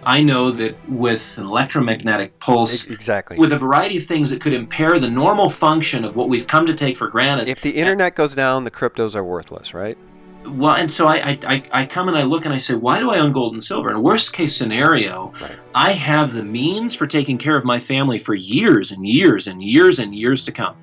I know that with an electromagnetic pulse, Exactly. with a variety of things that could impair the normal function of what we've come to take for granted. If the internet goes down, the cryptos are worthless, right? Well, and so I come and I look and I say, why do I own gold and silver? In worst case scenario, Right. I have the means for taking care of my family for years and years and years and years to come.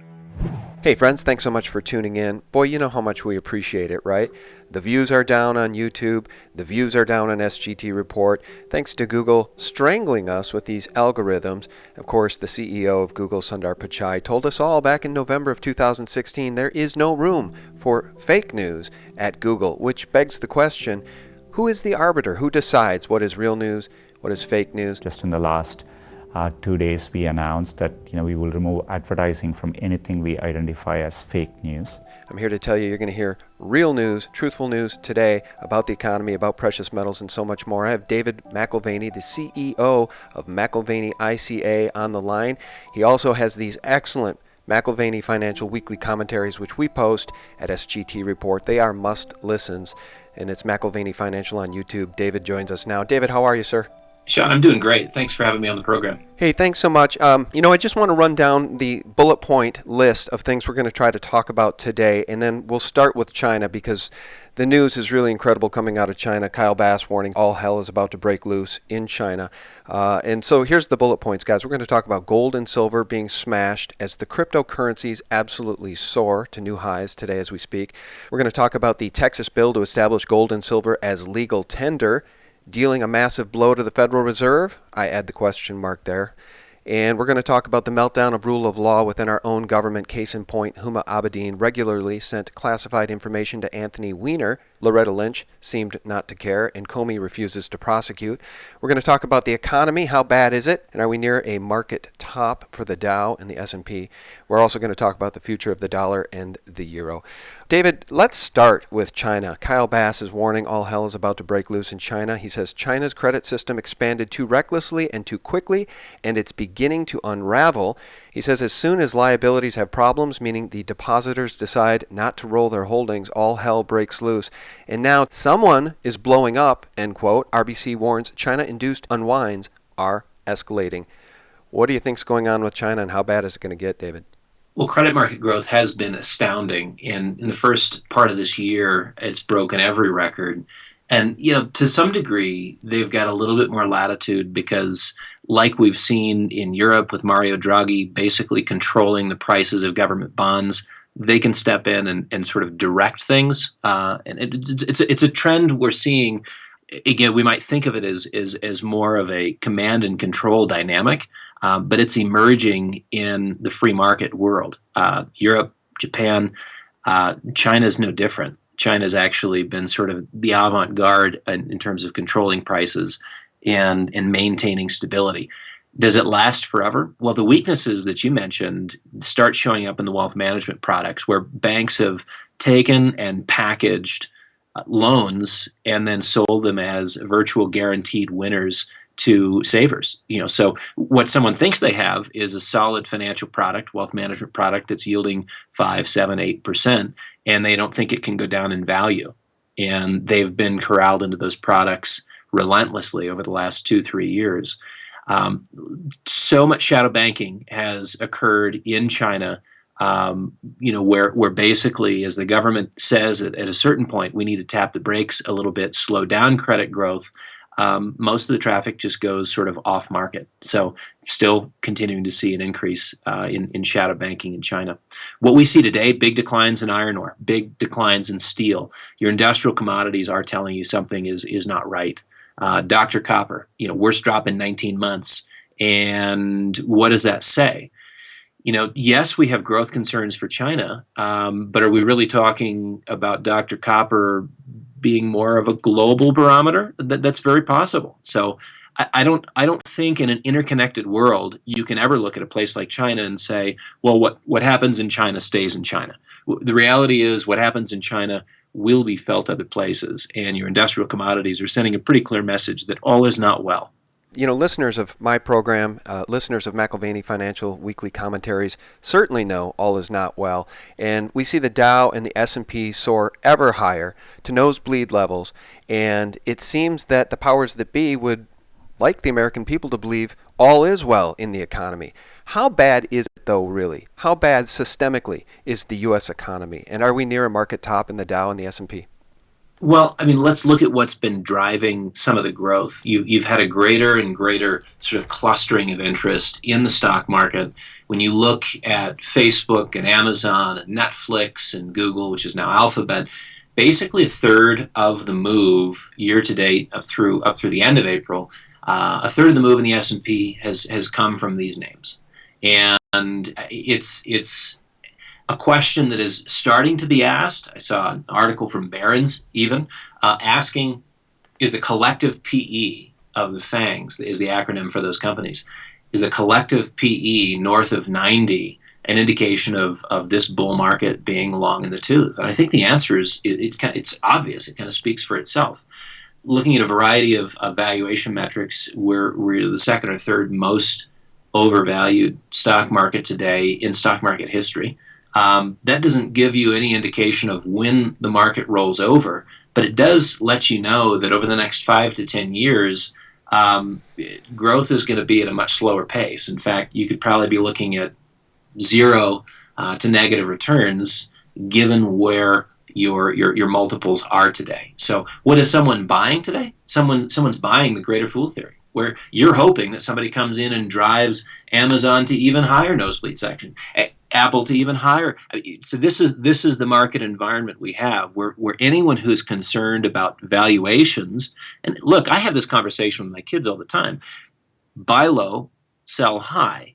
Hey friends, thanks so much for tuning in. Boy, you know how much we appreciate it, right? The views are down on YouTube, the views are down on SGT Report, thanks to Google strangling us with these algorithms. Of course, the CEO of Google, Sundar Pichai, told us all back in November of 2016 there is no room for fake news at Google, which begs the question, who is the arbiter? Who decides what is real news, what is fake news? Just in the last 2 days, we announced that we will remove advertising from anything we identify as fake news. I'm here to tell you, you're going to hear real news, truthful news today about the economy, about precious metals, and so much more. I have David McAlvany, the CEO of McAlvany ICA, on the line. He also has these excellent McAlvany Financial weekly commentaries, which we post at SGT Report. They are must-listens, and it's McAlvany Financial on YouTube. David joins us now. David, how are you, sir? Sean, I'm doing great. Thanks for having me on the program. Hey, thanks so much. I just want to run down the bullet point list of things we're going to try to talk about today, and then we'll start with China because the news is really incredible coming out of China. Kyle Bass warning all hell is about to break loose in China. And so here's the bullet points, guys. We're going to talk about gold and silver being smashed as the cryptocurrencies absolutely soar to new highs today as we speak. We're going to talk about the Texas bill to establish gold and silver as legal tender, dealing a massive blow to the Federal Reserve? I add the question mark there. And we're going to talk about the meltdown of rule of law within our own government. Case in point, Huma Abedin regularly sent classified information to Anthony Weiner. Loretta Lynch seemed not to care, and Comey refuses to prosecute. We're going to talk about the economy. How bad is it? And are we near a market top for the Dow and the S&P? We're also going to talk about the future of the dollar and the euro. David, let's start with China. Kyle Bass is warning all hell is about to break loose in China. He says China's credit system expanded too recklessly and too quickly, and it's beginning to unravel. He says as soon as liabilities have problems, meaning the depositors decide not to roll their holdings, all hell breaks loose. And now someone is blowing up, end quote. RBC warns China-induced unwinds are escalating. What do you think's going on with China, and how bad is it going to get, David? Well, credit market growth has been astounding. In the first part of this year, it's broken every record. And, to some degree, they've got a little bit more latitude because, like we've seen in Europe with Mario Draghi basically controlling the prices of government bonds, they can step in and sort of direct things. It's a trend we're seeing. Again, we might think of it as more of a command and control dynamic, but it's emerging in the free market world. Europe, Japan, China's no different. China's actually been sort of the avant-garde in terms of controlling prices and maintaining stability. Does it last forever? Well, the weaknesses that you mentioned start showing up in the wealth management products where banks have taken and packaged loans and then sold them as virtual guaranteed winners to savers. So what someone thinks they have is a solid financial product, wealth management product that's yielding 5, 7, 8%, and they don't think it can go down in value. And they've been corralled into those products relentlessly over the last 2, 3 years. So much shadow banking has occurred in China, where basically, as the government says at a certain point, we need to tap the brakes a little bit, slow down credit growth. Most of the traffic just goes sort of off market. So still continuing to see an increase in shadow banking in China. What we see today, big declines in iron ore, big declines in steel. Your industrial commodities are telling you something is not right. Dr. Copper, worst drop in 19 months. And what does that say? Yes, we have growth concerns for China, but are we really talking about Dr. Copper being more of a global barometer? That's very possible. So I don't think in an interconnected world you can ever look at a place like China and say, well, what happens in China stays in China. The reality is what happens in China will be felt other places, and your industrial commodities are sending a pretty clear message that all is not well. Listeners of my program, listeners of McAlvany Financial weekly commentaries certainly know all is not well. And we see the Dow and the S&P soar ever higher to nosebleed levels. And it seems that the powers that be would like the American people, to believe all is well in the economy. How bad is it, though, really? How bad systemically is the U.S. economy? And are we near a market top in the Dow and the S&P? Well, I mean, let's look at what's been driving some of the growth. You've had a greater and greater sort of clustering of interest in the stock market. When you look at Facebook and Amazon and Netflix and Google, which is now Alphabet, basically a third of the move year to date up through the end of April, a third of the move in the S&P has come from these names, and it's a question that is starting to be asked. I saw an article from Barron's even asking, is the collective PE of the FANGs, is the acronym for those companies, is a collective PE north of 90 an indication of this bull market being long in the tooth? And I think the answer is it's obvious. It kind of speaks for itself. Looking at a variety of valuation metrics, we're the second or third most overvalued stock market today in stock market history. That doesn't give you any indication of when the market rolls over, but it does let you know that over the next 5 to 10 years, growth is going to be at a much slower pace. In fact, you could probably be looking at zero to negative returns given where your multiples are today. So what is someone buying today? Someone's buying the greater fool theory, where you're hoping that somebody comes in and drives Amazon to even higher nosebleed section, Apple to even higher. So this is the market environment we have, where anyone who is concerned about valuations, and look, I have this conversation with my kids all the time: buy low, sell high.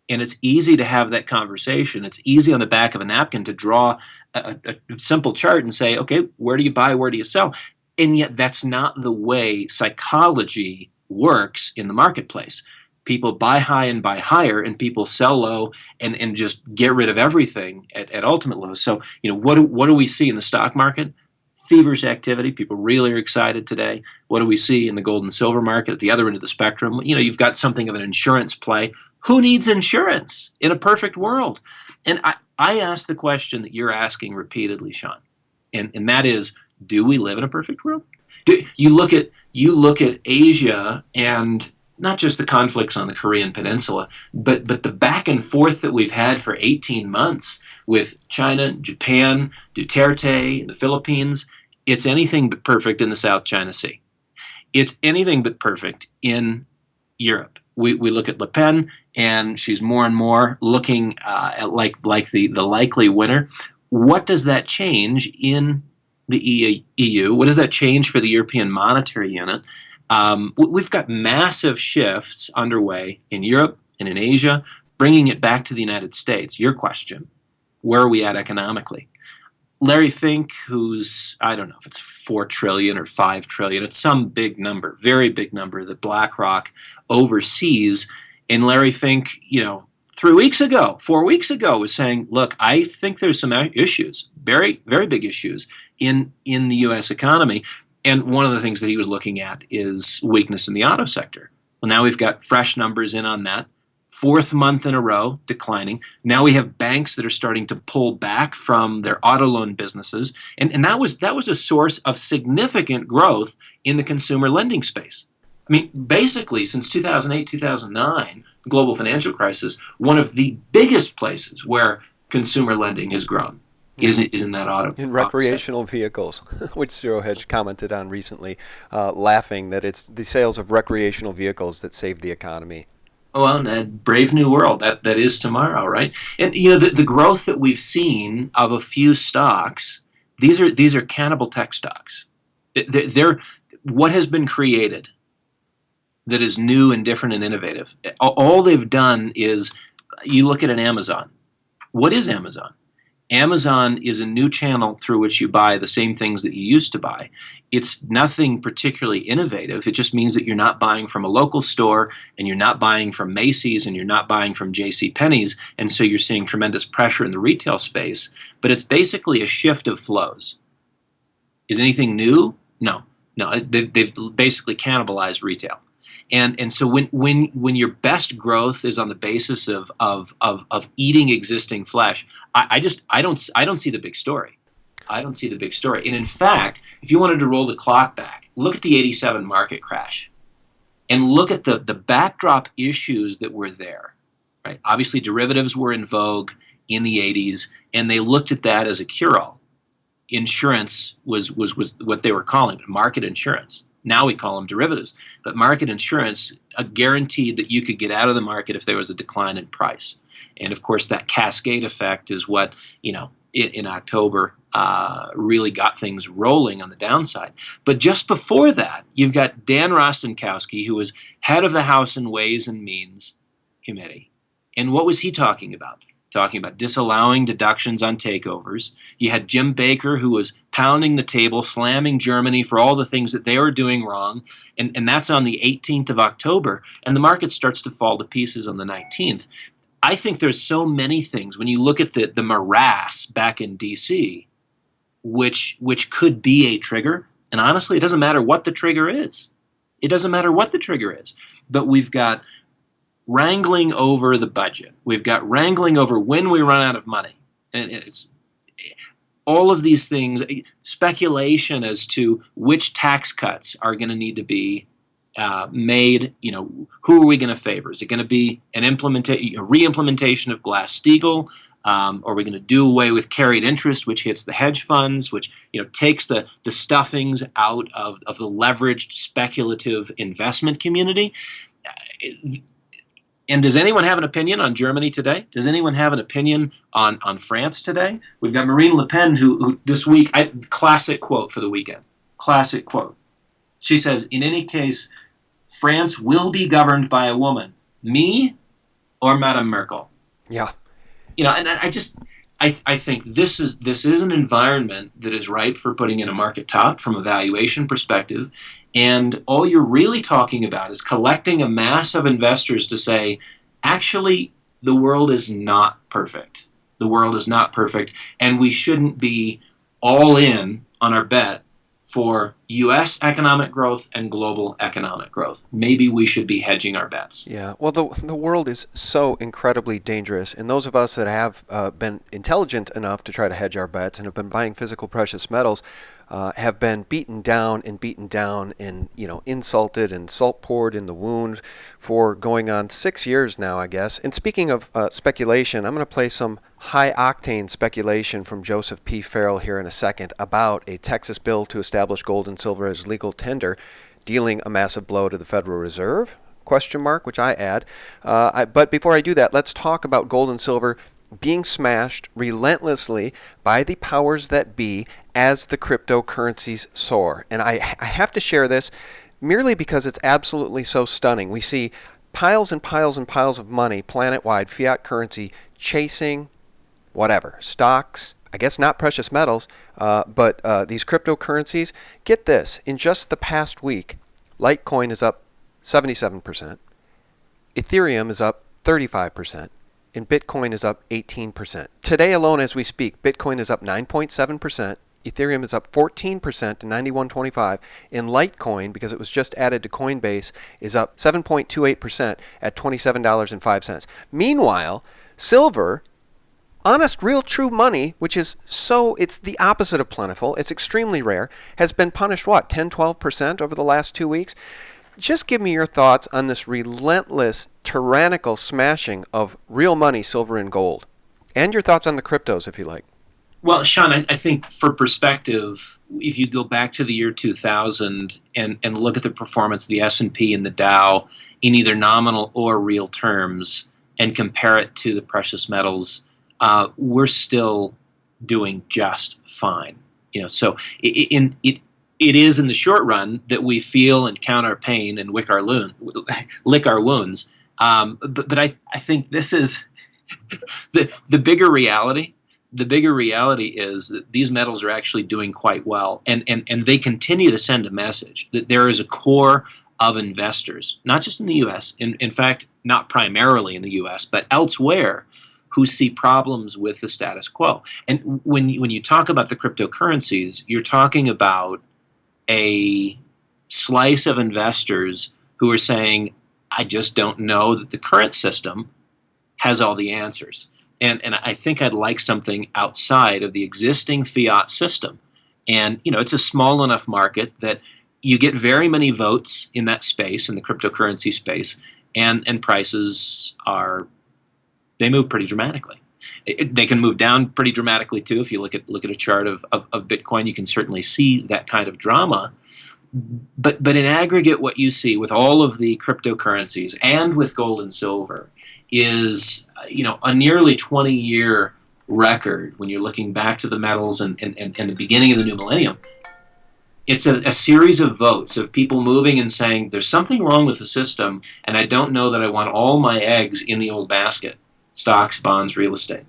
And it's easy to have that conversation. It's easy on the back of a napkin to draw a simple chart and say, okay, where do you buy, where do you sell? And yet that's not the way psychology works in the marketplace. People buy high and buy higher, and people sell low and just get rid of everything at ultimate lows. So, what do we see in the stock market? Feverish activity. People really are excited today. What do we see in the gold and silver market at the other end of the spectrum? You've got something of an insurance play. Who needs insurance in a perfect world? And I ask the question that you're asking repeatedly, Sean, and that is, do we live in a perfect world? You look at Asia, and not just the conflicts on the Korean Peninsula, but the back and forth that we've had for 18 months with China, Japan, Duterte, the Philippines. It's anything but perfect in the South China Sea. It's anything but perfect in Europe. We look at Le Pen, and she's more and more looking at like the likely winner. What does that change in the EU? What does that change for the European Monetary Unit? We've got massive shifts underway in Europe and in Asia, bringing it back to the United States. Your question, where are we at economically? Larry Fink, who's, I don't know if it's 4 trillion or 5 trillion, it's some big number, very big number that BlackRock oversees. And Larry Fink, 4 weeks ago, was saying, look, I think there's some issues, very, very big issues in the U.S. economy. And one of the things that he was looking at is weakness in the auto sector. Well, now we've got fresh numbers in on that. 4th month in a row declining. Now we have banks that are starting to pull back from their auto loan businesses, and that was a source of significant growth in the consumer lending space. I mean, basically, since 2008, 2009, the global financial crisis, one of the biggest places where consumer lending has grown is in that auto. In recreational vehicles, which Zero Hedge commented on recently, laughing that it's the sales of recreational vehicles that saved the economy. Well, a brave new world that is tomorrow, right? And the growth that we've seen of a few stocks, these are cannibal tech stocks. They're what has been created that is new and different and innovative. All they've done is, you look at an Amazon. What is Amazon? Amazon is a new channel through which you buy the same things that you used to buy. It's nothing particularly innovative. It just means that you're not buying from a local store, and you're not buying from Macy's, and you're not buying from J.C. Penney's, and so you're seeing tremendous pressure in the retail space. But it's basically a shift of flows. Is anything new? No. They've basically cannibalized retail. And so when your best growth is on the basis of eating existing flesh, I don't see the big story. I don't see the big story. And in fact, if you wanted to roll the clock back, look at the '87 market crash. and look at the backdrop issues that were there, right? Obviously, derivatives were in vogue in the 80s, and they looked at that as a cure-all. Insurance was what they were calling it, market insurance. Now we call them derivatives, but market insurance guaranteed that you could get out of the market if there was a decline in price. And of course, that cascade effect is what, in October really got things rolling on the downside. But just before that, you've got Dan Rostenkowski, who was head of the House and Ways and Means Committee. And what was he talking about? Talking about disallowing deductions on takeovers. You had Jim Baker, who was pounding the table, slamming Germany for all the things that they were doing wrong. And that's on the 18th of October. And the market starts to fall to pieces on the 19th. I think there's so many things when you look at the morass back in D.C., which could be a trigger. And honestly, it doesn't matter what the trigger is. It doesn't matter what the trigger is. But we've got wrangling over the budget. We've got wrangling over when we run out of money. And it's all of these things, speculation as to which tax cuts are going to need to be made. Who are we going to favor? Is it going to be a re-implementation of Glass-Steagall? Are we going to do away with carried interest, which hits the hedge funds, which takes the stuffings out of the leveraged speculative investment community? And does anyone have an opinion on Germany today? Does anyone have an opinion on France today? We've got Marine Le Pen, who this week, classic quote for the weekend. Classic quote. She says, in any case, France will be governed by a woman. Me or Madame Merkel? Yeah. And I think this is an environment that is ripe for putting in a market top from a valuation perspective. And all you're really talking about is collecting a mass of investors to say, actually, the world is not perfect. The world is not perfect, and we shouldn't be all in on our bet for U.S. economic growth and global economic growth. Maybe we should be hedging our bets. Yeah, well, the world is so incredibly dangerous, and those of us that have been intelligent enough to try to hedge our bets and have been buying physical precious metals have been beaten down and insulted and salt poured in the wound for going on 6 years now, I guess. And speaking of speculation, I'm going to play some high-octane speculation from Joseph P. Farrell here in a second about a Texas bill to establish gold and silver as legal tender, dealing a massive blow to the Federal Reserve, question mark, which I add. But before I do that, let's talk about gold and silver being smashed relentlessly by the powers that be as the cryptocurrencies soar. And I have to share this merely because it's absolutely so stunning. We see piles and piles and piles of money, planet-wide, fiat currency, chasing whatever, stocks, I guess not precious metals, but these cryptocurrencies. Get this, in just the past week, Litecoin is up 77%, Ethereum is up 35%, and Bitcoin is up 18%. Today alone as we speak, Bitcoin is up 9.7%, Ethereum is up 14% to 91.25, and Litecoin, because it was just added to Coinbase, is up 7.28% at $27.05. Meanwhile, silver, honest, real, true money, which is it's the opposite of plentiful, it's extremely rare, has been punished, 10, 12% over the last 2 weeks? Just give me your thoughts on this relentless, tyrannical smashing of real money, silver and gold. And your thoughts on the cryptos, if you like. Well, Sean, I think for perspective, if you go back to the year 2000 and look at the performance of the S&P and the Dow in either nominal or real terms and compare it to the precious metals, we're still doing just fine. So it is in the short run that we feel and count our pain and lick our wounds. But I think this is the bigger reality. The bigger reality is that these metals are actually doing quite well, and they continue to send a message that there is a core of investors, not just in the U.S., in fact, not primarily in the U.S., but elsewhere, who see problems with the status quo. And when you talk about the cryptocurrencies, you're talking about a slice of investors who are saying, I just don't know that the current system has all the answers. And I think I'd like something outside of the existing fiat system. And, it's a small enough market that you get very many votes in that space, in the cryptocurrency space, and prices they move pretty dramatically. They can move down pretty dramatically too. If you look at a chart of Bitcoin, you can certainly see that kind of drama. But in aggregate, what you see with all of the cryptocurrencies and with gold and silver is a nearly 20-year record when you're looking back to the metals and the beginning of the new millennium. It's a series of votes of people moving and saying, there's something wrong with the system, and I don't know that I want all my eggs in the old basket: stocks, bonds, real estate.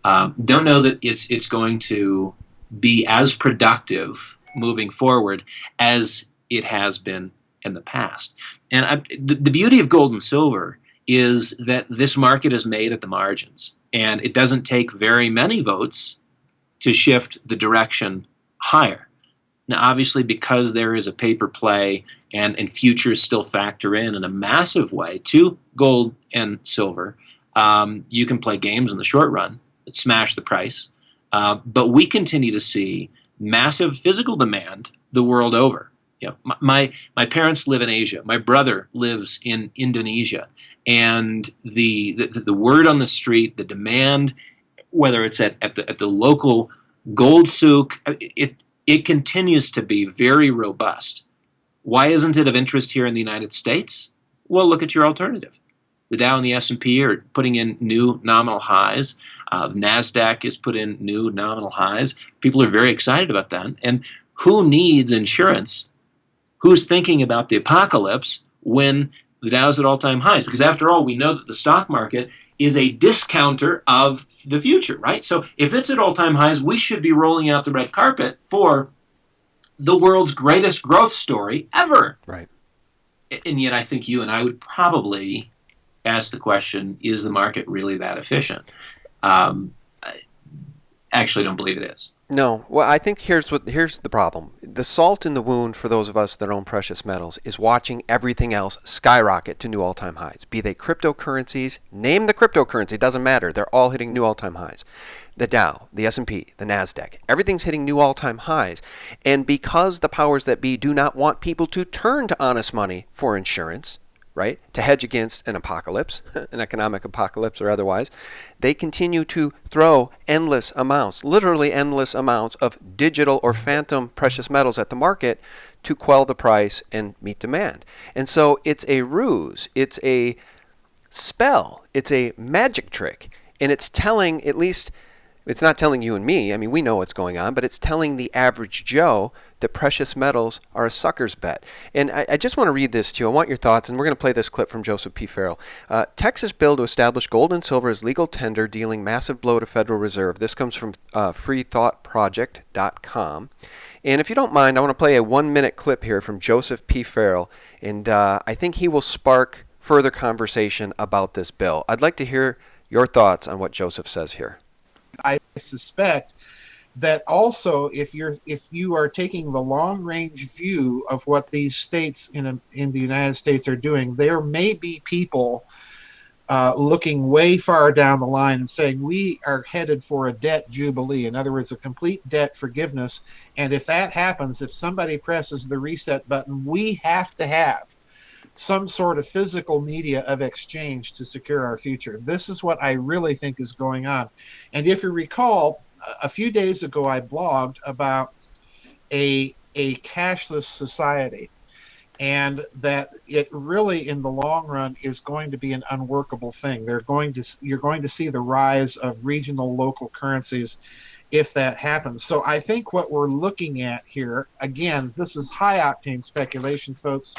Don't know that it's going to be as productive moving forward as it has been in the past. And the beauty of gold and silver is that this market is made at the margins, and it doesn't take very many votes to shift the direction higher. Now, obviously, because there is a paper play and futures still factor in a massive way to gold and silver, you can play games in the short run that smash the price. But we continue to see massive physical demand the world over. My parents live in Asia. My brother lives in Indonesia. And the word on the street, the demand, whether it's at the local gold souk, it continues to be very robust. Why isn't it of interest here in the United States? Well, look at your alternative. The Dow and the S&P are putting in new nominal highs. The NASDAQ has put in new nominal highs. People are very excited about that. And who needs insurance? Who's thinking about the apocalypse when the Dow's at all-time highs? Because after all, we know that the stock market is a discounter of the future, right? So if it's at all-time highs, we should be rolling out the red carpet for the world's greatest growth story ever. Right. And yet I think you and I would probably ask the question, is the market really that efficient? I actually don't believe it is. No. Well, I think here's the problem. The salt in the wound for those of us that own precious metals is watching everything else skyrocket to new all-time highs. Be they cryptocurrencies, name the cryptocurrency, it doesn't matter. They're all hitting new all-time highs. The Dow, the S&P, the NASDAQ, everything's hitting new all-time highs. And because the powers that be do not want people to turn to honest money for insurance, right, to hedge against an apocalypse, an economic apocalypse or otherwise, they continue to throw endless amounts, literally endless amounts of digital or phantom precious metals at the market to quell the price and meet demand. And so it's a ruse, it's a spell, it's a magic trick, and it's telling, at least, it's not telling you and me, I mean, we know what's going on, but it's telling the average Joe that precious metals are a sucker's bet. And I just want to read this to you. I want your thoughts, and we're going to play this clip from Joseph P. Farrell. Texas bill to establish gold and silver as legal tender, dealing massive blow to Federal Reserve. This comes from freethoughtproject.com. And if you don't mind, I want to play a 1-minute clip here from Joseph P. Farrell, and I think he will spark further conversation about this bill. I'd like to hear your thoughts on what Joseph says here. I suspect that also, if you are taking the long range view of what these states in the United States are doing, there may be people looking way far down the line and saying we are headed for a debt jubilee. In other words, a complete debt forgiveness. And if that happens, if somebody presses the reset button, we have to have some sort of physical media of exchange to secure our future. This is what I really think is going on. And if you recall, a few days ago I blogged about a cashless society, and that it really in the long run is going to be an unworkable thing. You're going to see the rise of regional local currencies if that happens. So I think what we're looking at here, again, this is high octane speculation, folks.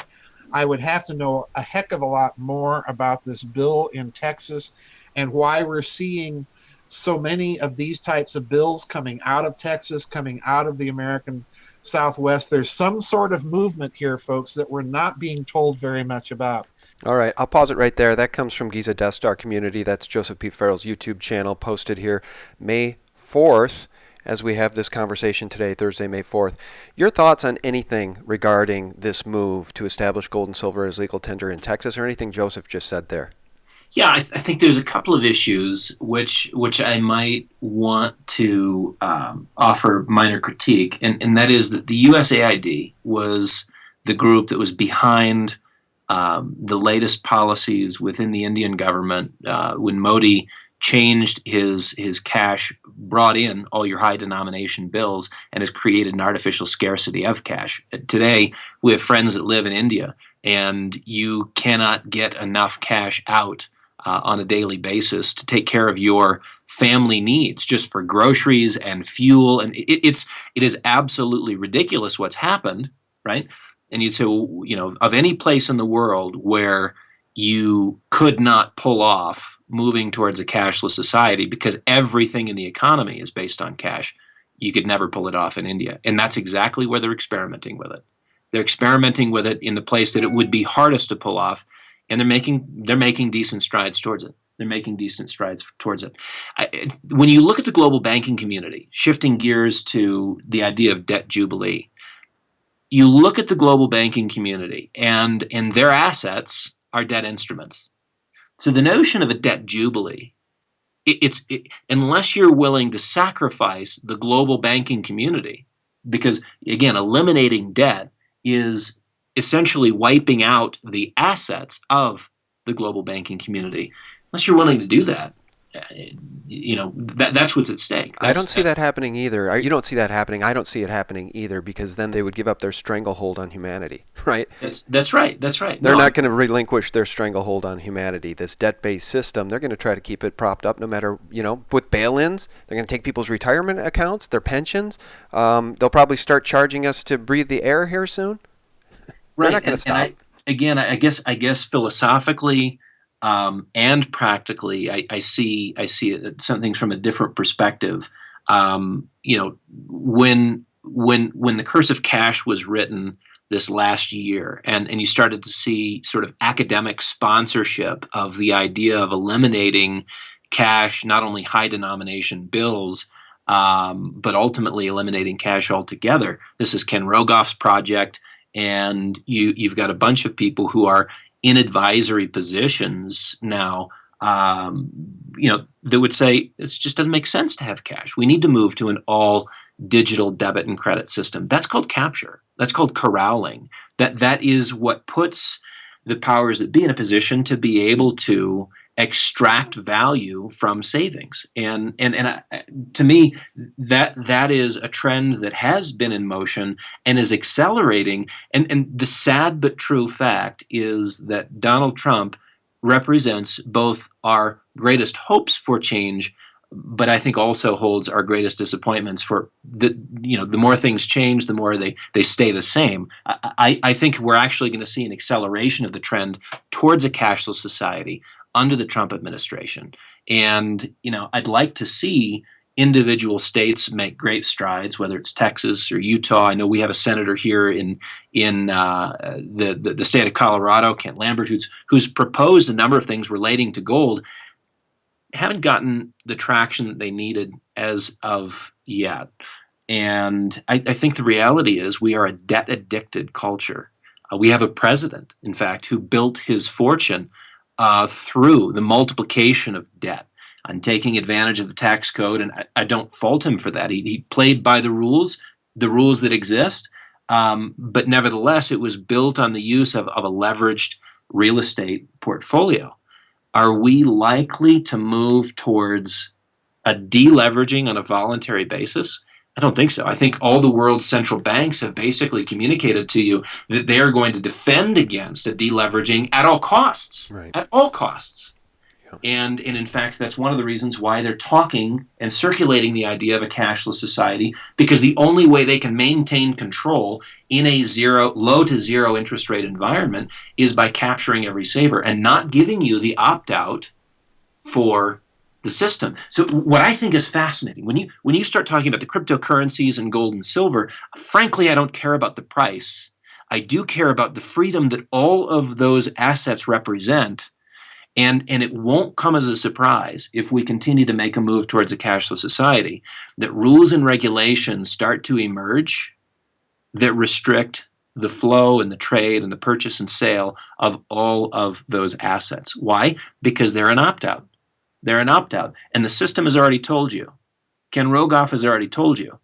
I would have to know a heck of a lot more about this bill in Texas and why we're seeing so many of these types of bills coming out of Texas, coming out of the American Southwest. There's some sort of movement here, folks, that we're not being told very much about. All right, I'll pause it right there. That comes from Giza Death Star Community. That's Joseph P. Farrell's YouTube channel, posted here May 4th. As we have this conversation today, Thursday, May 4th. Your thoughts on anything regarding this move to establish gold and silver as legal tender in Texas, or anything Joseph just said there? Yeah, I think there's a couple of issues which I might want to offer minor critique, and that is that the USAID was the group that was behind the latest policies within the Indian government when Modi changed his cash, brought in all your high denomination bills, and has created an artificial scarcity of cash. Today, we have friends that live in India, and you cannot get enough cash out on a daily basis to take care of your family needs, just for groceries and fuel. And it is absolutely ridiculous what's happened, right? And you'd say, well, of any place in the world where you could not pull off moving towards a cashless society because everything in the economy is based on cash, you could never pull it off in India. And that's exactly where they're experimenting with it. They're experimenting with it in the place that it would be hardest to pull off, and they're making decent strides towards it. They're making decent strides towards it. When you look at the global banking community, shifting gears to the idea of debt jubilee, you look at the global banking community, and their assets are debt instruments. So the notion of a debt jubilee, unless you're willing to sacrifice the global banking community, because again, eliminating debt is essentially wiping out the assets of the global banking community. Unless you're willing to do that, that's what's at stake. I don't see that happening either. You don't see that happening. I don't see it happening either, because then they would give up their stranglehold on humanity, right? That's right. They're not going to relinquish their stranglehold on humanity. This debt-based system, they're going to try to keep it propped up no matter, with bail-ins. They're going to take people's retirement accounts, their pensions. They'll probably start charging us to breathe the air here soon. They're not going to stop. I guess philosophically, and practically, I see some things from a different perspective. When the Curse of Cash was written this last year, and you started to see sort of academic sponsorship of the idea of eliminating cash, not only high denomination bills, but ultimately eliminating cash altogether. This is Ken Rogoff's project, and you've got a bunch of people who are in advisory positions now, that would say it just doesn't make sense to have cash. We need to move to an all digital debit and credit system. That's called capture. That's called corralling. That is what puts the powers that be in a position to be able to extract value from savings. And to me, that is a trend that has been in motion and is accelerating. And the sad but true fact is that Donald Trump represents both our greatest hopes for change, but I think also holds our greatest disappointments. For the more things change, the more they stay the same. I think we're actually going to see an acceleration of the trend towards a cashless society under the Trump administration. And, I'd like to see individual states make great strides, whether it's Texas or Utah. I know we have a senator here in the state of Colorado, Kent Lambert, who's proposed a number of things relating to gold. Haven't gotten the traction that they needed as of yet. And I think the reality is we are a debt-addicted culture. We have a president, in fact, who built his fortune through the multiplication of debt and taking advantage of the tax code. And I don't fault him for that. He played by the rules that exist. But nevertheless, it was built on the use of a leveraged real estate portfolio. Are we likely to move towards a deleveraging on a voluntary basis? I don't think so. I think all the world's central banks have basically communicated to you that they are going to defend against a deleveraging at all costs. Right. At all costs. Yeah. And in fact, that's one of the reasons why they're talking and circulating the idea of a cashless society, because the only way they can maintain control in a low to zero interest rate environment is by capturing every saver and not giving you the opt-out for the system. So what I think is fascinating, when you start talking about the cryptocurrencies and gold and silver, frankly, I don't care about the price. I do care about the freedom that all of those assets represent. And it won't come as a surprise if we continue to make a move towards a cashless society, that rules and regulations start to emerge that restrict the flow and the trade and the purchase and sale of all of those assets. Why? Because they're an opt-out. They're an opt-out. And the system has already told you. Ken Rogoff has already told you.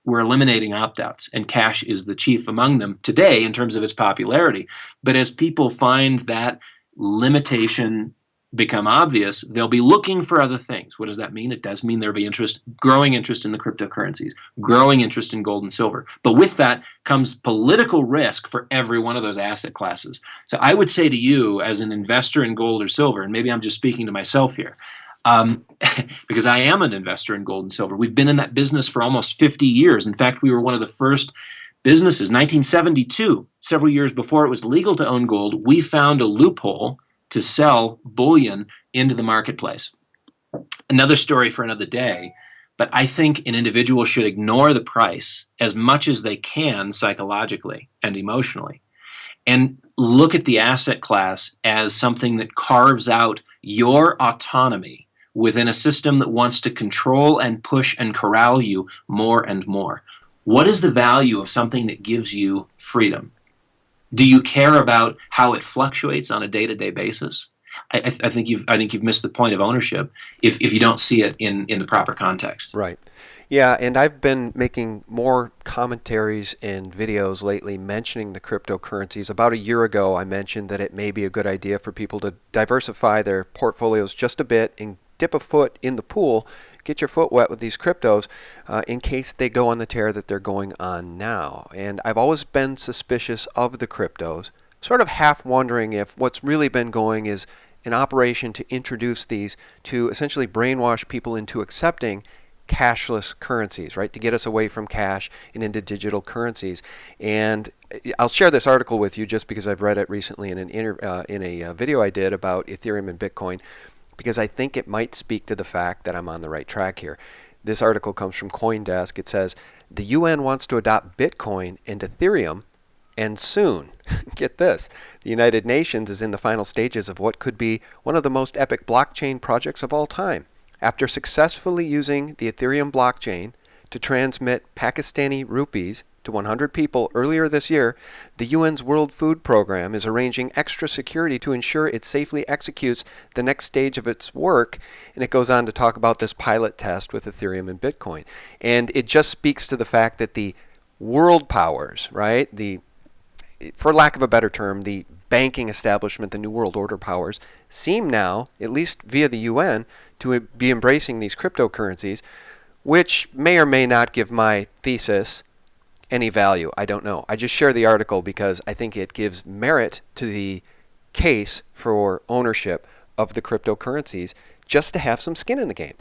we're eliminating opt-outs, and cash is the chief among them today in terms of its popularity. But as people find that limitation become obvious, they'll be looking for other things. What does that mean? It does mean there'll be growing interest in the cryptocurrencies, growing interest in gold and silver. But with that comes political risk for every one of those asset classes. So I would say to you, as an investor in gold or silver, and maybe I'm just speaking to myself here, because I am an investor in gold and silver. We've been in that business for almost 50 years. In fact, we were one of the first businesses, 1972, several years before it was legal to own gold. We found a loophole to sell bullion into the marketplace. Another story for another day, but I think an individual should ignore the price as much as they can psychologically and emotionally, and look at the asset class as something that carves out your autonomy within a system that wants to control and push and corral you more and more. What is the value of something that gives you freedom? Do you care about how it fluctuates on a day-to-day basis? I think you've missed the point of ownership if you don't see it in the proper context. Right. Yeah, and I've been making more commentaries and videos lately mentioning the cryptocurrencies. About a year ago, I mentioned that it may be a good idea for people to diversify their portfolios just a bit and dip a foot in the pool, get your foot wet with these cryptos in case they go on the tear that they're going on now. And I've always been suspicious of the cryptos, sort of half wondering if what's really been going is an operation to introduce these to essentially brainwash people into accepting cashless currencies, right? To get us away from cash and into digital currencies. And I'll share this article with you just because I've read it recently in a video I did about Ethereum and Bitcoin, because I think it might speak to the fact that I'm on the right track here. This article comes from CoinDesk. It says, the UN wants to adopt Bitcoin and Ethereum, and soon. Get this. The United Nations is in the final stages of what could be one of the most epic blockchain projects of all time. After successfully using the Ethereum blockchain to transmit Pakistani rupees to 100 people earlier this year, the UN's World Food Program is arranging extra security to ensure it safely executes the next stage of its work. And it goes on to talk about this pilot test with Ethereum and Bitcoin. And it just speaks to the fact that the world powers, right, for lack of a better term, the banking establishment, the New World Order powers, seem now, at least via the UN, to be embracing these cryptocurrencies, which may or may not give my thesis any value. I don't know. I just share the article because I think it gives merit to the case for ownership of the cryptocurrencies just to have some skin in the game.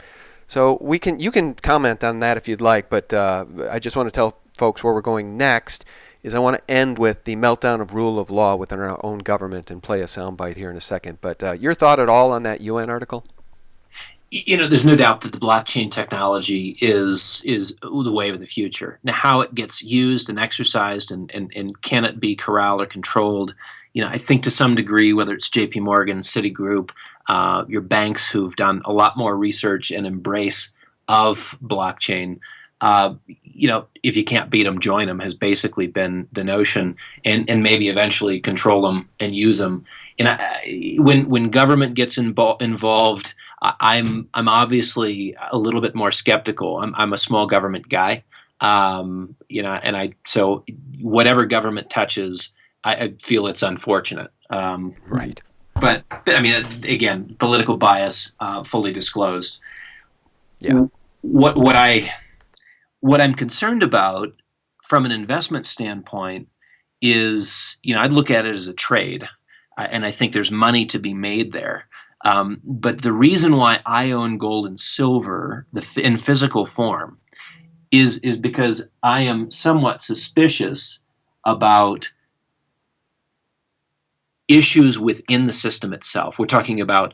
So you can comment on that if you'd like, but I just want to tell folks where we're going next is I want to end with the meltdown of rule of law within our own government and play a soundbite here in a second. But your thought at all on that UN article? There's no doubt that the blockchain technology is the wave of the future. Now, how it gets used and exercised and can it be corralled or controlled? I think to some degree, whether it's J.P. Morgan, Citigroup, your banks who've done a lot more research and embrace of blockchain, if you can't beat them, join them, has basically been the notion, and maybe eventually control them and use them. And when government gets involved, I'm obviously a little bit more skeptical. I'm a small government guy, so whatever government touches, I feel it's unfortunate. Right. But I mean, again, political bias, fully disclosed. Yeah. What I'm concerned about from an investment standpoint is, I'd look at it as a trade, and I think there's money to be made there. But the reason why I own gold and silver in physical form is because I am somewhat suspicious about issues within the system itself. We're talking about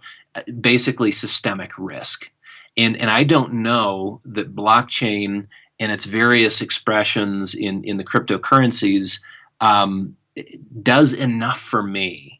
basically systemic risk. And I don't know that blockchain and its various expressions in the cryptocurrencies does enough for me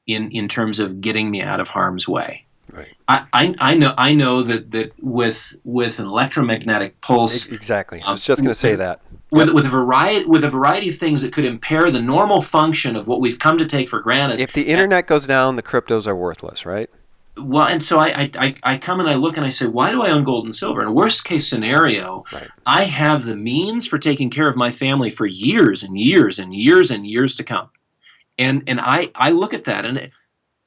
in terms of getting me out of harm's way. Right. I know that with an electromagnetic pulse, exactly. I was just going to say that. With a variety of things that could impair the normal function of what we've come to take for granted. If the internet goes down, the cryptos are worthless, right? Well, and so I come and I look and I say, why do I own gold and silver? In worst case scenario, Right. I have the means for taking care of my family for years and years and years and years to come. And I look at that and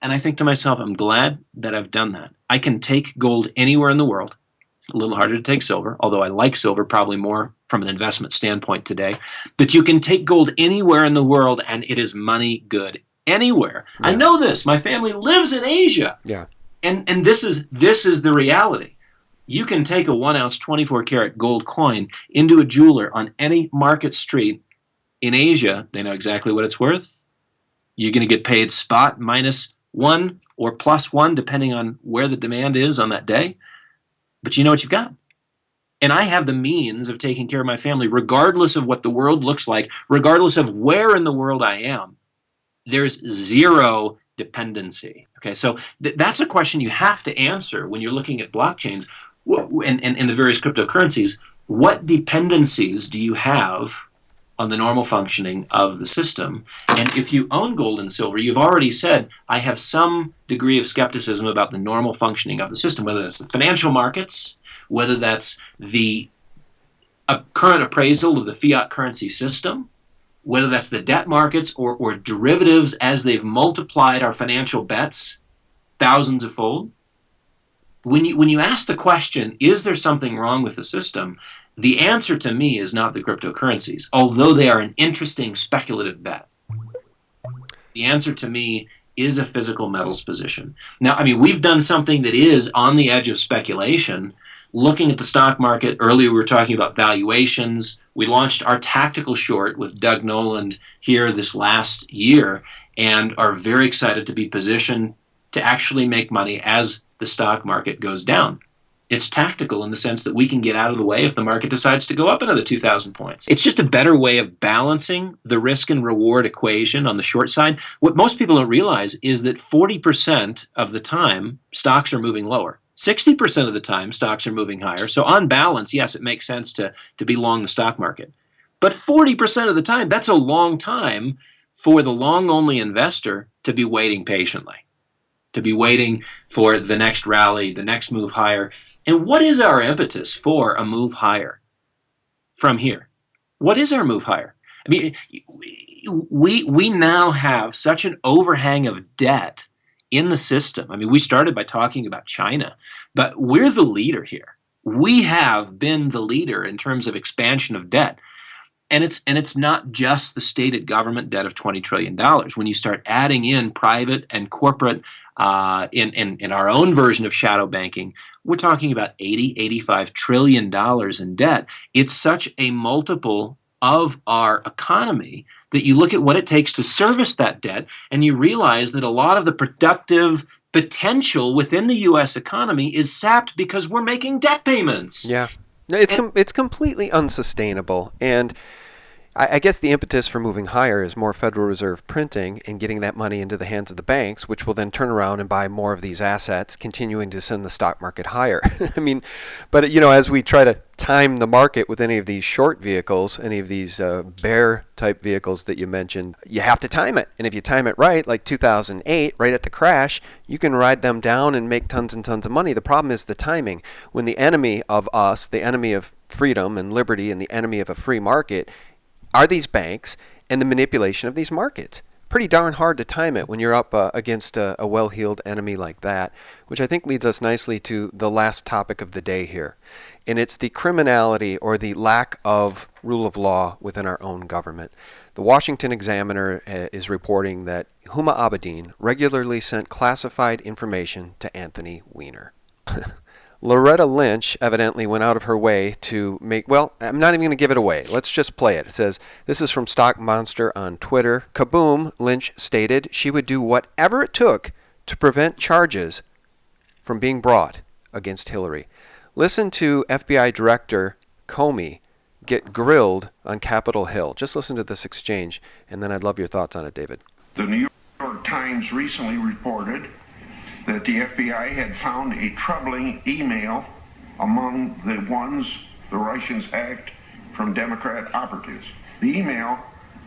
I think to myself, I'm glad that I've done that. I can take gold anywhere in the world. It's a little harder to take silver, although I like silver probably more from an investment standpoint today. But you can take gold anywhere in the world and it is money good anywhere. I Yeah. know this. My family lives in Asia. Yeah. And this is the reality. You can take a 1 ounce 24 karat gold coin into a jeweler on any market street in Asia. They know exactly what it's worth. You're going to get paid spot -1 or +1, depending on where the demand is on that day. But you know what you've got. And I have the means of taking care of my family, regardless of what the world looks like, regardless of where in the world I am. There's zero dependency. Okay, so that's a question you have to answer when you're looking at blockchains and the various cryptocurrencies. What dependencies do you have on the normal functioning of the system? And if you own gold and silver, you've already said, I have some degree of skepticism about the normal functioning of the system, whether that's the financial markets, whether that's the current appraisal of the fiat currency system, whether that's the debt markets or derivatives as they've multiplied our financial bets thousands of fold. When you ask the question, is there something wrong with the system? The answer to me is not the cryptocurrencies, although they are an interesting speculative bet. The answer to me is a physical metals position. Now, I mean, we've done something that is on the edge of speculation. Looking at the stock market, earlier we were talking about valuations. We launched our tactical short with Doug Noland here this last year and are very excited to be positioned to actually make money as the stock market goes down. It's tactical in the sense that we can get out of the way if the market decides to go up another 2,000 points. It's just a better way of balancing the risk and reward equation on the short side. What most people don't realize is that 40% of the time, stocks are moving lower. 60% of the time, stocks are moving higher. So on balance, yes, it makes sense to be long the stock market. But 40% of the time, that's a long time for the long-only investor to be waiting patiently, to be waiting for the next rally, the next move higher. And what is our impetus for a move higher from here? What is our move higher? I mean, we now have such an overhang of debt in the system. I mean, we started by talking about China, but we're the leader here. We have been the leader in terms of expansion of debt. And it's not just the stated government debt of $20 trillion. When you start adding in private and corporate in our own version of shadow banking, we're talking about $80-85 trillion in debt. It's such a multiple of our economy that you look at what it takes to service that debt and you realize that a lot of the productive potential within the U.S. economy is sapped because we're making debt payments. Yeah. No, it's completely unsustainable. And I guess the impetus for moving higher is more Federal Reserve printing and getting that money into the hands of the banks, which will then turn around and buy more of these assets, continuing to send the stock market higher. I mean, but as we try to time the market with any of these short vehicles, any of these bear type vehicles that you mentioned, you have to time it. And if you time it right, like 2008, right at the crash, you can ride them down and make tons and tons of money. The problem is the timing. When the enemy of us, the enemy of freedom and liberty, and the enemy of a free market are these banks and the manipulation of these markets. Pretty darn hard to time it when you're up against a well-heeled enemy like that, which I think leads us nicely to the last topic of the day here. And it's the criminality or the lack of rule of law within our own government. The Washington Examiner is reporting that Huma Abedin regularly sent classified information to Anthony Weiner. Loretta Lynch evidently went out of her way to make, well, I'm not even going to give it away. Let's just play it. It says, this is from Stock Monster on Twitter. Kaboom, Lynch stated she would do whatever it took to prevent charges from being brought against Hillary. Listen to FBI Director Comey get grilled on Capitol Hill. Just listen to this exchange, and then I'd love your thoughts on it, David. The New York Times recently reported that the FBI had found a troubling email among the ones the Russians hacked from Democrat operatives. The email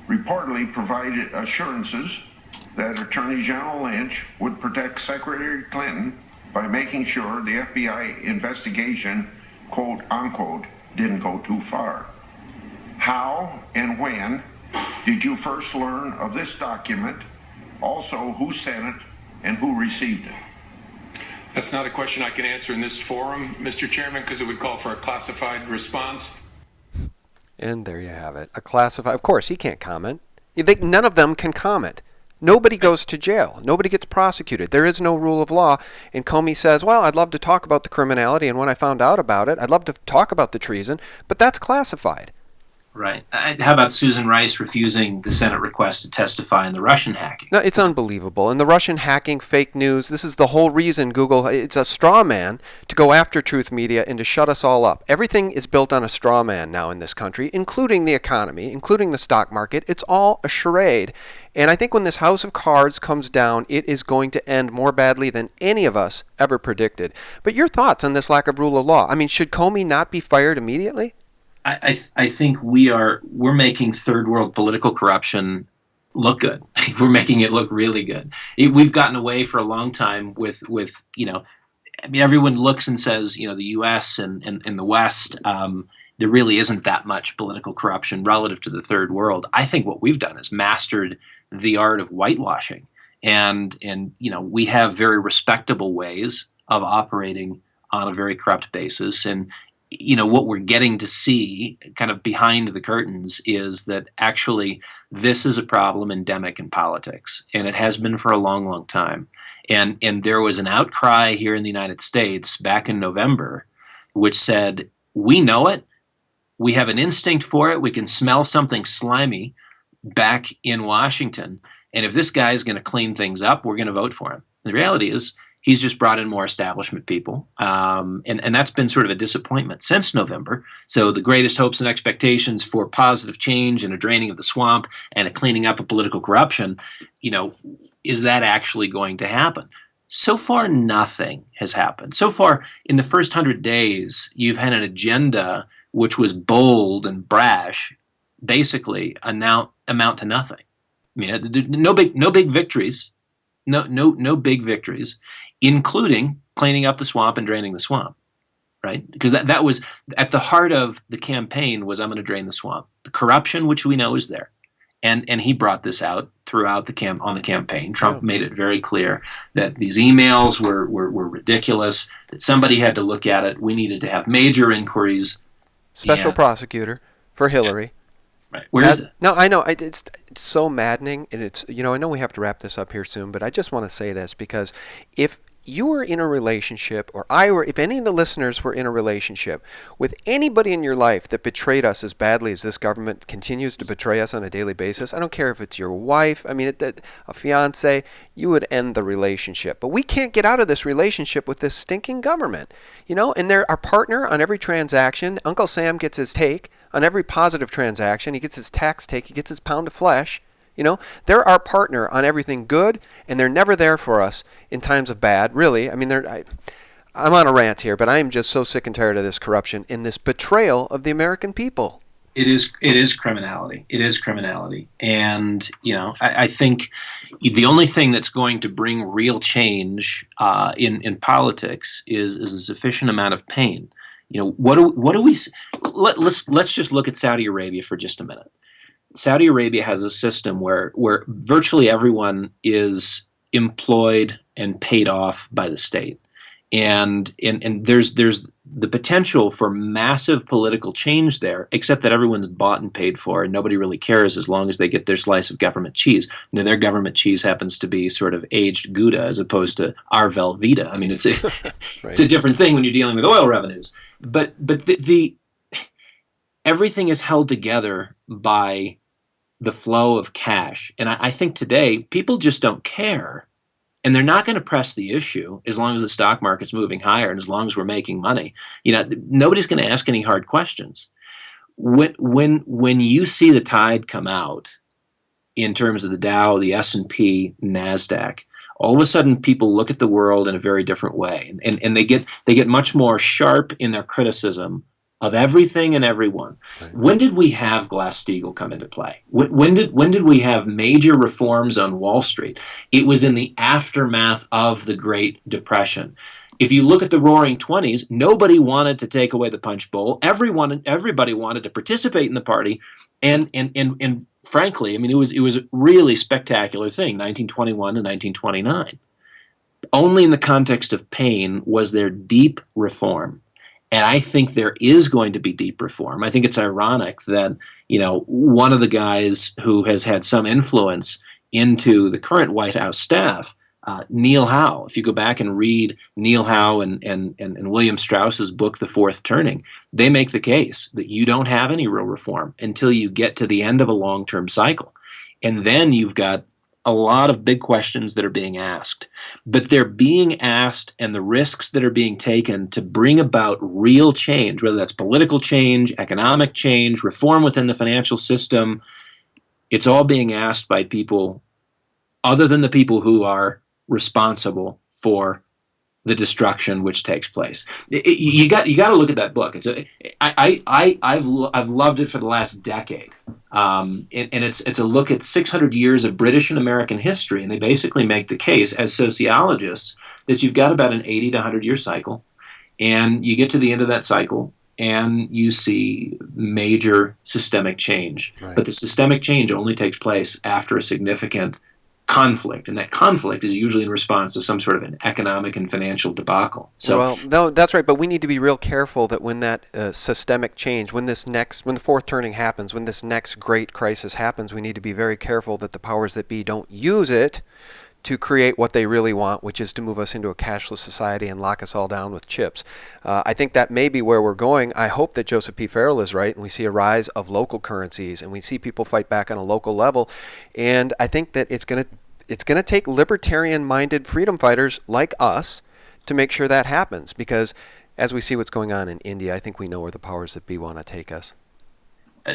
reportedly provided assurances that Attorney General Lynch would protect Secretary Clinton by making sure the FBI investigation, quote unquote, didn't go too far. How and when did you first learn of this document? Also, who sent it and who received it? That's not a question I can answer in this forum, Mr. Chairman, because it would call for a classified response. And there you have it. A classified. Of course, he can't comment. None of them can comment. Nobody goes to jail. Nobody gets prosecuted. There is no rule of law. And Comey says, well, I'd love to talk about the criminality, and when I found out about it, I'd love to talk about the treason, but that's classified. Right. How about Susan Rice refusing the Senate request to testify in the Russian hacking? No, it's unbelievable. And the Russian hacking, fake news, this is the whole reason Google, it's a straw man to go after Truth Media and to shut us all up. Everything is built on a straw man now in this country, including the economy, including the stock market. It's all a charade. And I think when this house of cards comes down, it is going to end more badly than any of us ever predicted. But your thoughts on this lack of rule of law? I mean, should Comey not be fired immediately? I think we're making third world political corruption look good. We're making it look really good. We've gotten away for a long time with I mean, everyone looks and says, the U.S. and the West, there really isn't that much political corruption relative to the third world. I think what we've done is mastered the art of whitewashing, and we have very respectable ways of operating on a very corrupt basis. And what we're getting to see kind of behind the curtains is that actually this is a problem endemic in politics, and it has been for a long, long time. And there was an outcry here in the United States back in November, which said, we know it, we have an instinct for it, we can smell something slimy back in Washington, and if this guy is going to clean things up, we're going to vote for him. The reality is, he's just brought in more establishment people, and that's been sort of a disappointment since November. So the greatest hopes and expectations for positive change and a draining of the swamp and a cleaning up of political corruption, is that actually going to happen? So far, nothing has happened. So far, in the first 100 days, you've had an agenda which was bold and brash, basically amount to nothing. I mean, no big victories. No big victories, including cleaning up the swamp and draining the swamp, right? Because that was at the heart of the campaign was, I'm going to drain the swamp. The corruption, which we know is there. And he brought this out throughout on the campaign. Trump made it very clear that these emails were ridiculous, that somebody had to look at it. We needed to have major inquiries. Special prosecutor for Hillary. Yeah. Right. Where is it? No, I know. It's so maddening, and it's I know we have to wrap this up here soon, but I just want to say this because if you were in a relationship, or if any of the listeners were in a relationship with anybody in your life that betrayed us as badly as this government continues to betray us on a daily basis, I don't care if it's your wife, I mean, a fiance, you would end the relationship. But we can't get out of this relationship with this stinking government, and they're our partner on every transaction. Uncle Sam gets his take on every positive transaction. He gets his tax take. He gets his pound of flesh. They're our partner on everything good, and they're never there for us in times of bad, really. I mean, I'm on a rant here, but I am just so sick and tired of this corruption and this betrayal of the American people. It is criminality. It is criminality. And, I think the only thing that's going to bring real change in politics is a sufficient amount of pain. Let's just look at Saudi Arabia for just a minute. Saudi Arabia has a system where virtually everyone is employed and paid off by the state, and there's the potential for massive political change there, except that everyone's bought and paid for, and nobody really cares as long as they get their slice of government cheese. Their government cheese happens to be sort of aged Gouda as opposed to our Velveeta. I mean, it's right. It's a different thing when you're dealing with oil revenues, but the everything is held together by the flow of cash. And I think today people just don't care, and they're not going to press the issue as long as the stock market's moving higher and as long as we're making money. Nobody's going to ask any hard questions. When you see the tide come out in terms of the Dow, the S&P, NASDAQ, all of a sudden people look at the world in a very different way, and they get much more sharp in their criticism of everything and everyone. Right. When did we have Glass-Steagall come into play? When did we have major reforms on Wall Street? It was in the aftermath of the Great Depression. If you look at the Roaring '20s, nobody wanted to take away the punch bowl. Everybody wanted to participate in the party, and frankly, I mean, it was a really spectacular thing, 1921 to 1929. Only in the context of pain was there deep reform. And I think there is going to be deep reform. I think it's ironic that, one of the guys who has had some influence into the current White House staff, Neil Howe, if you go back and read Neil Howe and William Strauss's book, The Fourth Turning, they make the case that you don't have any real reform until you get to the end of a long-term cycle. And then you've got a lot of big questions that are being asked, but they're being asked, and the risks that are being taken to bring about real change, whether that's political change, economic change, reform within the financial system, it's all being asked by people other than the people who are responsible for the destruction which takes place. You got to look at that book. I've loved it for the last decade, and it's a look at 600 years of British and American history, and they basically make the case as sociologists that you've got about an 80 to 100 year cycle, and you get to the end of that cycle and you see major systemic change. Right. But the systemic change only takes place after a significant conflict, and that conflict is usually in response to some sort of an economic and financial debacle. So, well, no, that's right, but we need to be real careful that when that systemic change, when the fourth turning happens, when this next great crisis happens, we need to be very careful that the powers that be don't use it to create what they really want, which is to move us into a cashless society and lock us all down with chips. I think that may be where we're going. I hope that Joseph P. Farrell is right, and we see a rise of local currencies, and we see people fight back on a local level. And I think that it's going to take libertarian-minded freedom fighters like us to make sure that happens. Because as we see what's going on in India, I think we know where the powers that be want to take us.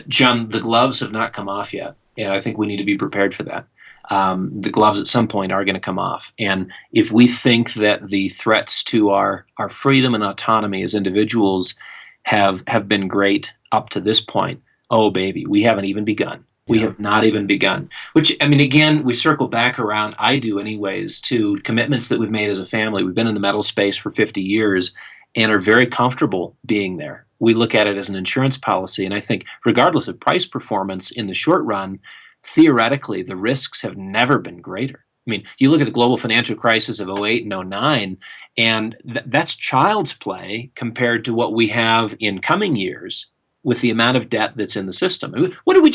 John, the gloves have not come off yet, and I think we need to be prepared for that. The gloves at some point are going to come off. And if we think that the threats to our freedom and autonomy as individuals have been great up to this point, oh, baby, we haven't even begun. We have not even begun. Which, I mean, again, we circle back around, I do anyways, to commitments that we've made as a family. We've been in the metal space for 50 years and are very comfortable being there. We look at it as an insurance policy, and I think regardless of price performance in the short run, theoretically, the risks have never been greater. I mean, you look at the global financial crisis of '08 and '09, and that's child's play compared to what we have in coming years with the amount of debt that's in the system. What did we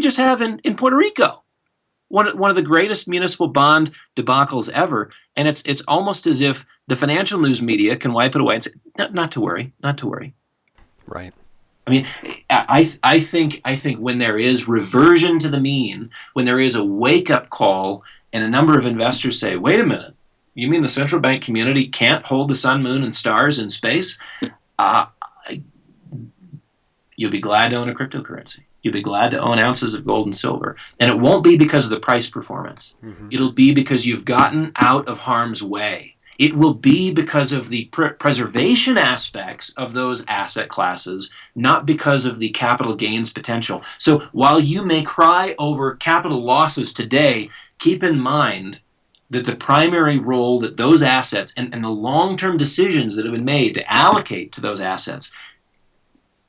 just have in Puerto Rico? One of the greatest municipal bond debacles ever, and it's almost as if the financial news media can wipe it away and say, not to worry, not to worry. Right. I mean, I think when there is reversion to the mean, when there is a wake-up call, and a number of investors say, "Wait a minute, you mean the central bank community can't hold the sun, moon, and stars in space?" You'll be glad to own a cryptocurrency. You'll be glad to own ounces of gold and silver, and it won't be because of the price performance. Mm-hmm. It'll be because you've gotten out of harm's way. It will be because of the preservation aspects of those asset classes, not because of the capital gains potential. So while you may cry over capital losses today, keep in mind that the primary role that those assets and the long-term decisions that have been made to allocate to those assets,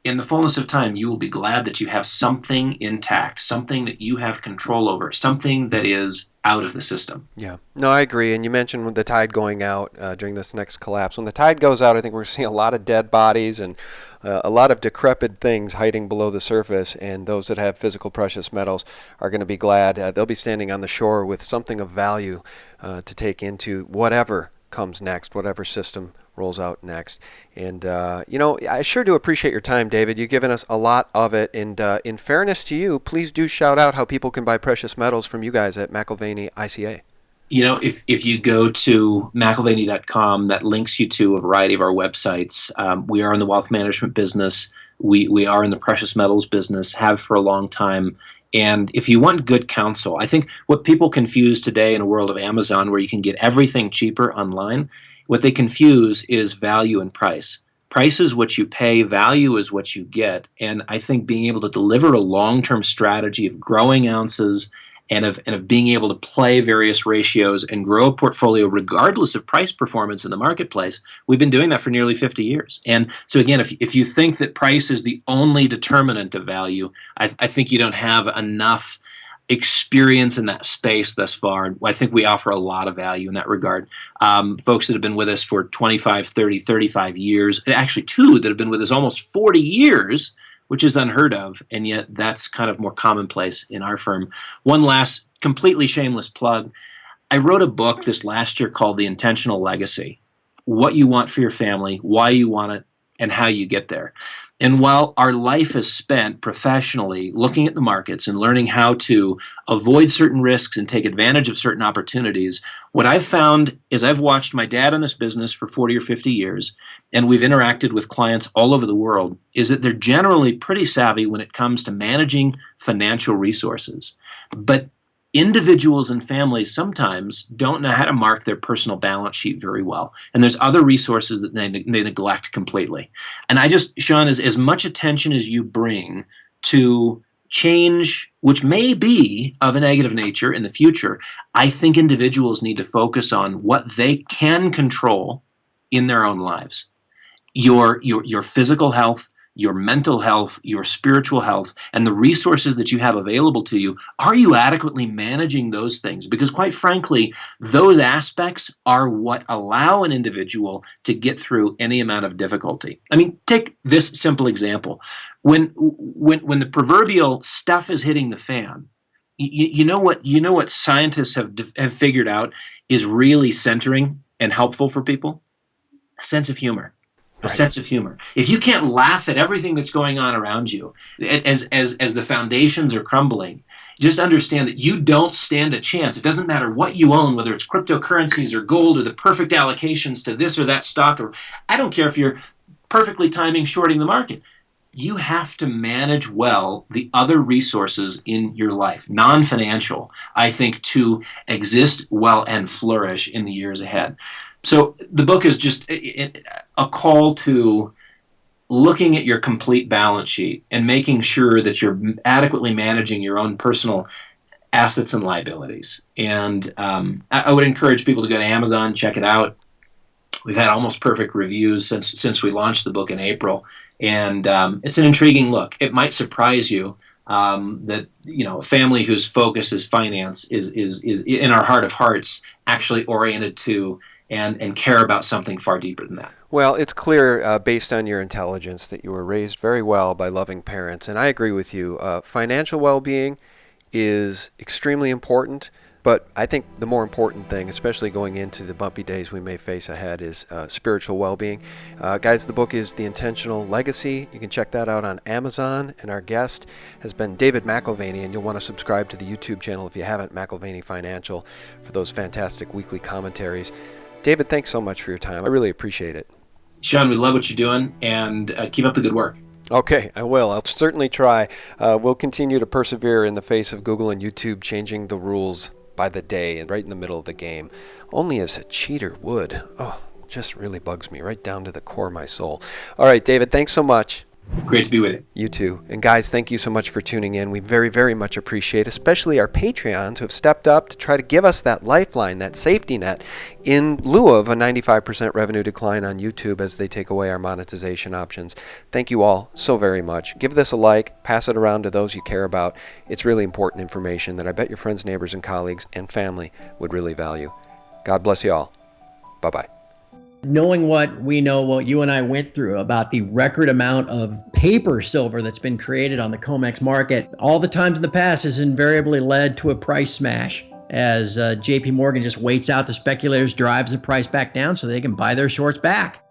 in the fullness of time, you will be glad that you have something intact, something that you have control over, something that is out of the system. Yeah. No, I agree. And you mentioned with the tide going out during this next collapse. When the tide goes out, I think we're seeing a lot of dead bodies and a lot of decrepit things hiding below the surface. And those that have physical precious metals are going to be glad. They'll be standing on the shore with something of value to take into whatever comes next, whatever system rolls out next. And, I sure do appreciate your time, David. You've given us a lot of it. And in fairness to you, please do shout out how people can buy precious metals from you guys at McAlvany ICA. If you go to McAlvany.com, that links you to a variety of our websites. We are in the wealth management business. We are in the precious metals business, have for a long time. And if you want good counsel, I think what people confuse today in a world of Amazon where you can get everything cheaper online, what they confuse is value and price. Price is what you pay, value is what you get. And I think being able to deliver a long-term strategy of growing ounces and of being able to play various ratios and grow a portfolio regardless of price performance in the marketplace. We've been doing that for nearly 50 years. And so again, if you think that price is the only determinant of value, I think you don't have enough experience in that space thus far. I think we offer a lot of value in that regard. Folks that have been with us for 25, 30, 35 years, actually two that have been with us almost 40 years, which is unheard of, and yet that's kind of more commonplace in our firm. One last completely shameless plug. I wrote a book this last year called The Intentional Legacy: What You Want for Your Family, Why You Want It, and How You Get There. And while our life is spent professionally looking at the markets and learning how to avoid certain risks and take advantage of certain opportunities, what I've found is I've watched my dad in this business for 40 or 50 years, and we've interacted with clients all over the world, is that they're generally pretty savvy when it comes to managing financial resources. But individuals and families sometimes don't know how to mark their personal balance sheet very well. And there's other resources that they neglect completely. And Sean, as much attention as you bring to change, which may be of a negative nature in the future, I think individuals need to focus on what they can control in their own lives. Your physical health, your mental health, your spiritual health, and the resources that you have available to you. Are you adequately managing those things? Because quite frankly, those aspects are what allow an individual to get through any amount of difficulty. I mean, take this simple example. When the proverbial stuff is hitting the fan, you know what scientists have figured out is really centering and helpful for people? A sense of humor. A sense of humor. If you can't laugh at everything that's going on around you, as the foundations are crumbling, just understand that you don't stand a chance. It doesn't matter what you own, whether it's cryptocurrencies or gold or the perfect allocations to this or that stock, or I don't care if you're perfectly timing shorting the market. You have to manage well the other resources in your life, non-financial, I think, to exist well and flourish in the years ahead. So the book is just a call to looking at your complete balance sheet and making sure that you're adequately managing your own personal assets and liabilities. And I would encourage people to go to Amazon, check it out. We've had almost perfect reviews since we launched the book in April, and it's an intriguing look. It might surprise you that a family whose focus is finance is in our heart of hearts actually oriented to and care about something far deeper than that. Well, it's clear based on your intelligence that you were raised very well by loving parents, and I agree with you. Financial well-being is extremely important, but I think the more important thing, especially going into the bumpy days we may face ahead, is spiritual well-being. Guys, the book is The Intentional Legacy. You can check that out on Amazon, and our guest has been David McAlvany, and you'll want to subscribe to the YouTube channel if you haven't, McAlvany Financial, for those fantastic weekly commentaries. David, thanks so much for your time. I really appreciate it. Sean, we love what you're doing, and keep up the good work. Okay, I will. I'll certainly try. We'll continue to persevere in the face of Google and YouTube changing the rules by the day and right in the middle of the game. Only as a cheater would. Oh, just really bugs me right down to the core of my soul. All right, David, thanks so much. Great to be with you. You too. And guys, thank you so much for tuning in. We very, very much appreciate, especially our Patreons who have stepped up to try to give us that lifeline, that safety net, in lieu of a 95% revenue decline on YouTube as they take away our monetization options. Thank you all so very much. Give this a like, pass it around to those you care about. It's really important information that I bet your friends, neighbors, and colleagues and family would really value. God bless you all. Bye-bye. Knowing what we know, what you and I went through about the record amount of paper silver that's been created on the COMEX market, all the times in the past has invariably led to a price smash as JP Morgan just waits out the speculators, drives the price back down so they can buy their shorts back.